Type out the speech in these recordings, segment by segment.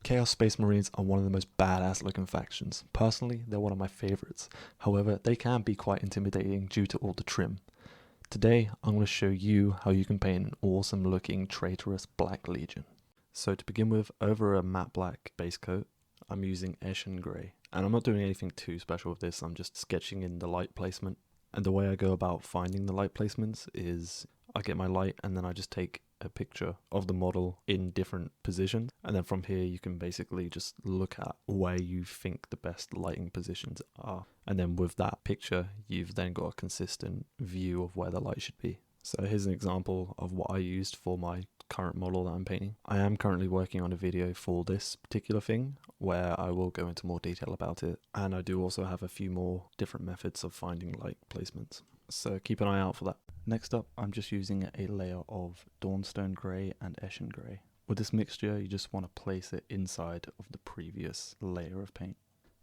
Chaos Space Marines are one of the most badass looking factions. Personally, they're one of my favorites. However, they can be quite intimidating due to all the trim. Today, I'm going to show you how you can paint an awesome looking traitorous Black Legion. So to begin with, over a matte black base coat, I'm using Eshin Grey. And I'm not doing anything too special with this, I'm just sketching in the light placement. And the way I go about finding the light placements is I get my light and then I just take a picture of the model in different positions, and then from here you can basically just look at where you think the best lighting positions are, and then with that picture you've then got a consistent view of where the light should be. So here's an example of what I used for my current model that I'm painting. I am currently working on a video for this particular thing where I will go into more detail about it, and I do also have a few more different methods of finding light placements, so keep an eye out for that. Next up, I'm just using a layer of Dawnstone Grey and Eshin Grey. With this mixture, you just want to place it inside of the previous layer of paint.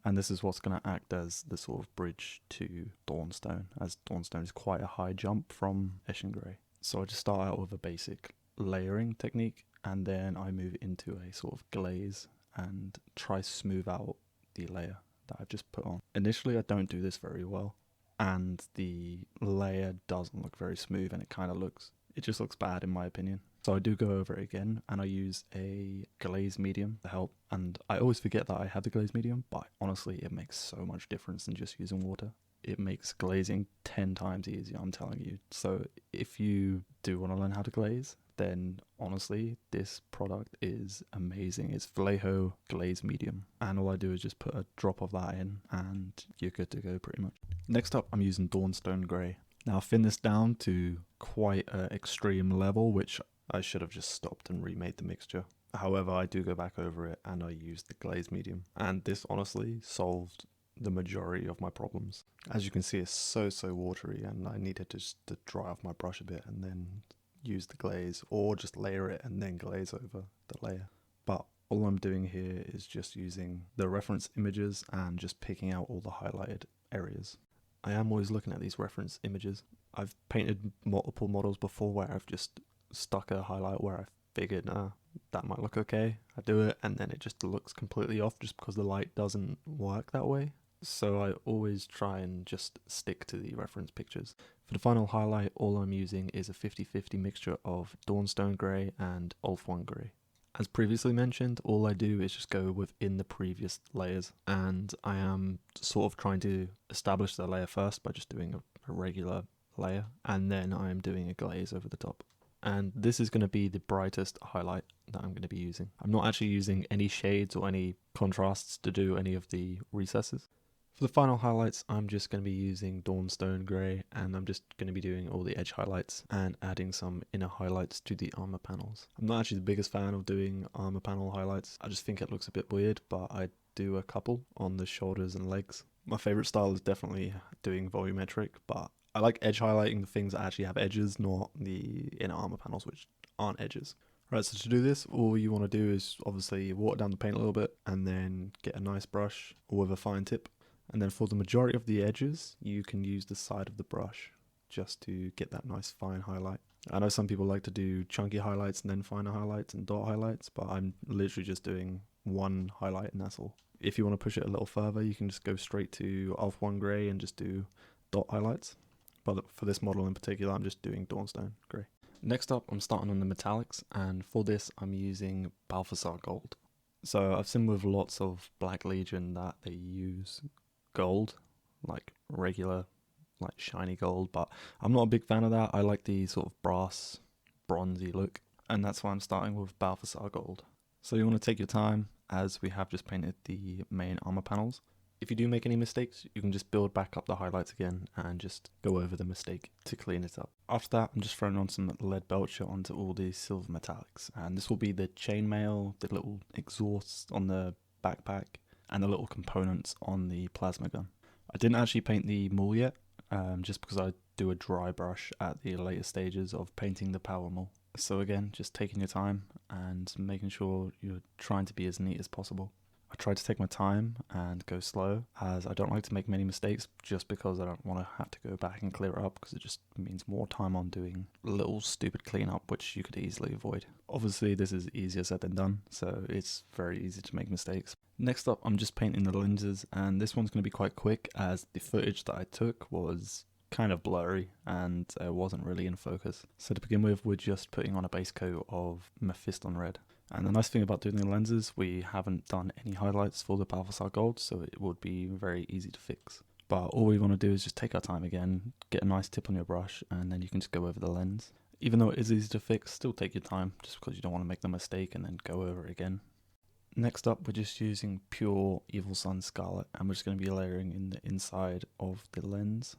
And this is what's going to act as the sort of bridge to Dawnstone, as Dawnstone is quite a high jump from Eshin Grey. So I just start out with a basic layering technique, and then I move into a sort of glaze and try smooth out the layer that I've just put on. Initially, I don't do this very well, and the layer doesn't look very smooth, and it just looks bad in my opinion. So I do go over it again, and I use a glaze medium to help, and I always forget that I have the glaze medium, but honestly it makes so much difference than just using water. It makes glazing 10 times easier, I'm telling you. So if you do want to learn how to glaze, then honestly this product is amazing. It's Vallejo Glaze Medium, and all I do is just put a drop of that in and you're good to go pretty much. Next up, I'm using Dawnstone Grey. Now I've thinned this down to quite an extreme level, which I should have just stopped and remade the mixture. However, I do go back over it and I use the glaze medium, and this honestly solved the majority of my problems. As you can see, it's so watery, and I needed to dry off my brush a bit and then use the glaze, or just layer it and then glaze over the layer. But all I'm doing here is just using the reference images and just picking out all the highlighted areas. I am always looking at these reference images. I've painted multiple models before where I've just stuck a highlight where I figured that might look okay. I do it and then it just looks completely off just because the light doesn't work that way. So I always try and just stick to the reference pictures. For the final highlight, all I'm using is a 50-50 mixture of Dawnstone Grey and Ulf-1 Grey. As previously mentioned, all I do is just go within the previous layers, and I am sort of trying to establish the layer first by just doing a regular layer, and then I am doing a glaze over the top. And this is going to be the brightest highlight that I'm going to be using. I'm not actually using any shades or any contrasts to do any of the recesses. For the final highlights, I'm just going to be using Dawnstone Grey, and I'm just going to be doing all the edge highlights and adding some inner highlights to the armor panels. I'm not actually the biggest fan of doing armor panel highlights. I just think it looks a bit weird, but I do a couple on the shoulders and legs. My favorite style is definitely doing volumetric, but I like edge highlighting the things that actually have edges, not the inner armor panels which aren't edges. Right, so to do this, all you want to do is obviously water down the paint a little bit and then get a nice brush with a fine tip. And then for the majority of the edges, you can use the side of the brush just to get that nice fine highlight. I know some people like to do chunky highlights and then finer highlights and dot highlights, but I'm literally just doing one highlight and that's all. If you want to push it a little further, you can just go straight to Ulf-1 Grey and just do dot highlights. But for this model in particular, I'm just doing Dawnstone Grey. Next up, I'm starting on the metallics, and for this, I'm using Balthasar Gold. So I've seen with lots of Black Legion that they use gold, like regular, like shiny gold, but I'm not a big fan of that. I like the sort of brass, bronzy look, and that's why I'm starting with Balthasar Gold. So you want to take your time, as we have just painted the main armor panels. If you do make any mistakes, you can just build back up the highlights again and just go over the mistake to clean it up. After that, I'm just throwing on some lead belcher onto all the silver metallics, and this will be the chainmail, the little exhausts on the backpack, and the little components on the plasma gun. I didn't actually paint the maul yet, just because I do a dry brush at the later stages of painting the power maul. So again, just taking your time and making sure you're trying to be as neat as possible. I try to take my time and go slow, as I don't like to make many mistakes just because I don't want to have to go back and clear it up, because it just means more time on doing little stupid cleanup which you could easily avoid. Obviously this is easier said than done, so it's very easy to make mistakes. Next up, I'm just painting the lenses, and this one's going to be quite quick as the footage that I took was kind of blurry and wasn't really in focus. So to begin with, we're just putting on a base coat of Mephiston red. And the nice thing about doing the lenses, we haven't done any highlights for the Balthasar Gold, so it would be very easy to fix. But all we want to do is just take our time again, get a nice tip on your brush, and then you can just go over the lens. Even though it is easy to fix, still take your time, just because you don't want to make the mistake and then go over it again. Next up, we're just using pure Evil Sun Scarlet, and we're just going to be layering in the inside of the lens.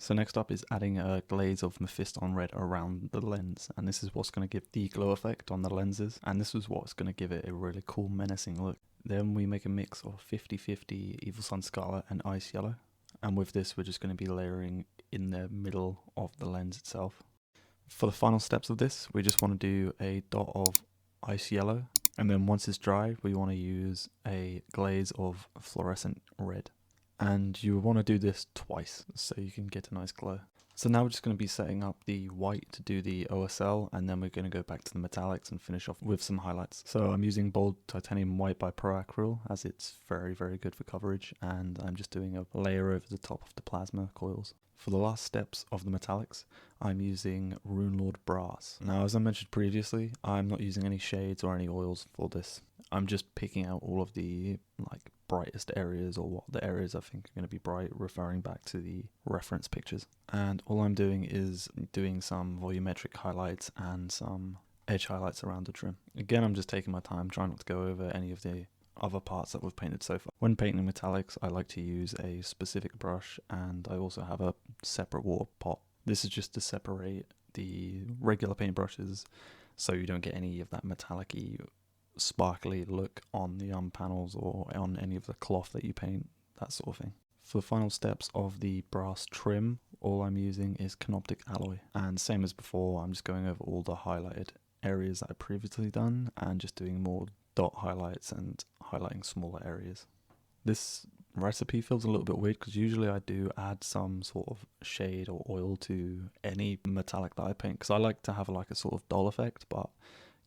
So next up is adding a glaze of Mephiston red around the lens, and this is what's going to give the glow effect on the lenses, and this is what's going to give it a really cool menacing look. Then we make a mix of 50-50 Evil Sun Scarlet and Ice Yellow, and with this we're just going to be layering in the middle of the lens itself. For the final steps of this, we just want to do a dot of Ice Yellow, and then once it's dry we want to use a glaze of fluorescent red. And you want to do this twice so you can get a nice glow. So now we're just going to be setting up the white to do the OSL, and then we're going to go back to the metallics and finish off with some highlights. So I'm using Bold Titanium White by Pro Acryl, as it's very good for coverage, and I'm just doing a layer over the top of the plasma coils. For the last steps of the metallics, I'm using Runelord Brass. Now, as I mentioned previously, I'm not using any shades or any oils for this. I'm just picking out all of the brightest areas, or what the areas I think are going to be bright, referring back to the reference pictures. And all I'm doing is doing some volumetric highlights and some edge highlights around the trim. Again, I'm just taking my time, trying not to go over any of the other parts that we've painted so far. When painting metallics, I like to use a specific brush, and I also have a separate water pot. This is just to separate the regular paint brushes so you don't get any of that metallic-y, sparkly look on the panels or on any of the cloth that you paint, that sort of thing. For the final steps of the brass trim, all I'm using is Canoptic Alloy, and same as before, I'm just going over all the highlighted areas that I've previously done and just doing more dot highlights and highlighting smaller areas. This recipe feels a little bit weird because usually I do add some sort of shade or oil to any metallic that I paint, because I like to have a sort of doll effect, but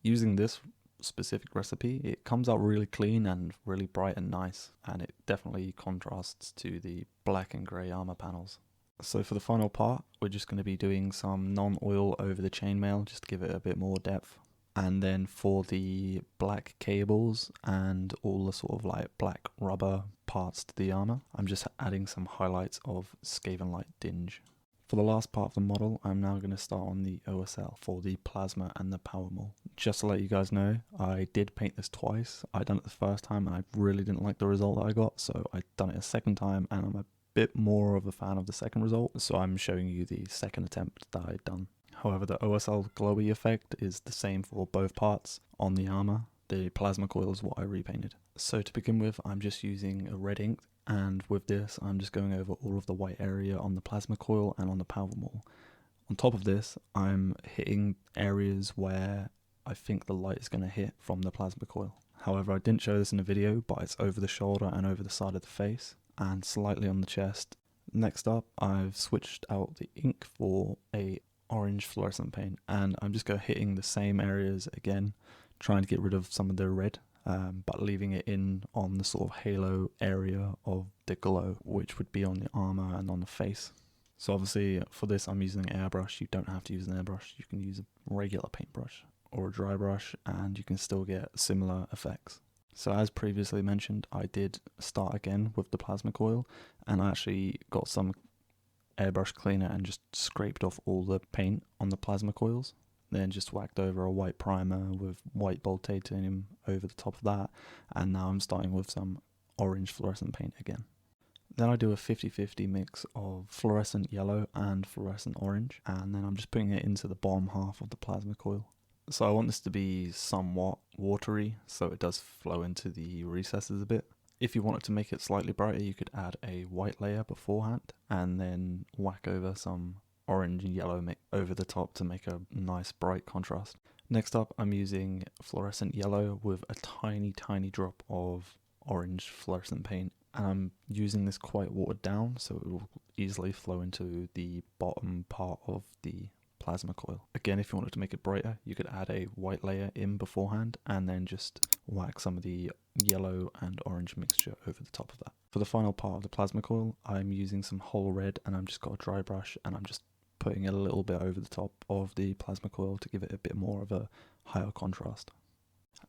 using this specific recipe, it comes out really clean and really bright and nice, and it definitely contrasts to the black and grey armor panels. So for the final part, we're just going to be doing some non-oil over the chainmail just to give it a bit more depth. And then for the black cables and all the sort of black rubber parts to the armor, I'm just adding some highlights of Skaven Light Dinge. For the last part of the model, I'm now going to start on the OSL for the plasma and the power mole. Just to let you guys know, I did paint this twice. I done it the first time and I really didn't like the result that I got, so I done it a second time, and I'm a bit more of a fan of the second result, so I'm showing you the second attempt that I'd done. However, the OSL glowy effect is the same for both parts on the armor. The plasma coil is what I repainted. So to begin with, I'm just using a red ink, and with this I'm just going over all of the white area on the plasma coil and on the power mole. On top of this, I'm hitting areas where I think the light is going to hit from the plasma coil. However, I didn't show this in the video, but it's over the shoulder and over the side of the face and slightly on the chest. Next up, I've switched out the ink for a orange fluorescent paint, and I'm just hitting the same areas again, trying to get rid of some of the red, but leaving it in on the sort of halo area of the glow, which would be on the armor and on the face. So obviously for this I'm using an airbrush. You don't have to use an airbrush, you can use a regular paintbrush or a dry brush and you can still get similar effects. So as previously mentioned, I did start again with the plasma coil, and I actually got some airbrush cleaner and just scraped off all the paint on the plasma coils, then just whacked over a white primer with white Bold Titanium over the top of that, and now I'm starting with some orange fluorescent paint again. Then I do a 50-50 mix of fluorescent yellow and fluorescent orange, and then I'm just putting it into the bottom half of the plasma coil. So I want this to be somewhat watery, so it does flow into the recesses a bit. If you wanted to make it slightly brighter, you could add a white layer beforehand and then whack over some orange and yellow over the top to make a nice bright contrast. Next up, I'm using fluorescent yellow with a tiny drop of orange fluorescent paint, and I'm using this quite watered down so it will easily flow into the bottom part of the plasma coil. Again, if you wanted to make it brighter, you could add a white layer in beforehand and then just whack some of the yellow and orange mixture over the top of that. For the final part of the plasma coil, I'm using some whole red, and I've just got a dry brush and I'm just putting it a little bit over the top of the plasma coil to give it a bit more of a higher contrast.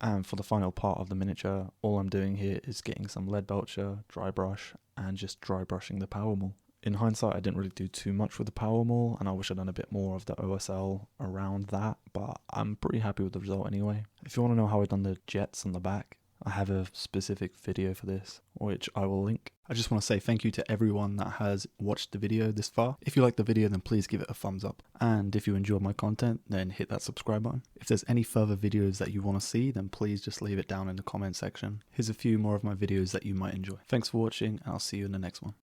And for the final part of the miniature, all I'm doing here is getting some lead belcher, dry brush, and just dry brushing the power maul. In hindsight, I didn't really do too much with the power maul, and I wish I'd done a bit more of the OSL around that, but I'm pretty happy with the result anyway. If you want to know how I've done the jets on the back, I have a specific video for this, which I will link. I just want to say thank you to everyone that has watched the video this far. If you like the video, then please give it a thumbs up. And if you enjoyed my content, then hit that subscribe button. If there's any further videos that you want to see, then please just leave it down in the comment section. Here's a few more of my videos that you might enjoy. Thanks for watching, and I'll see you in the next one.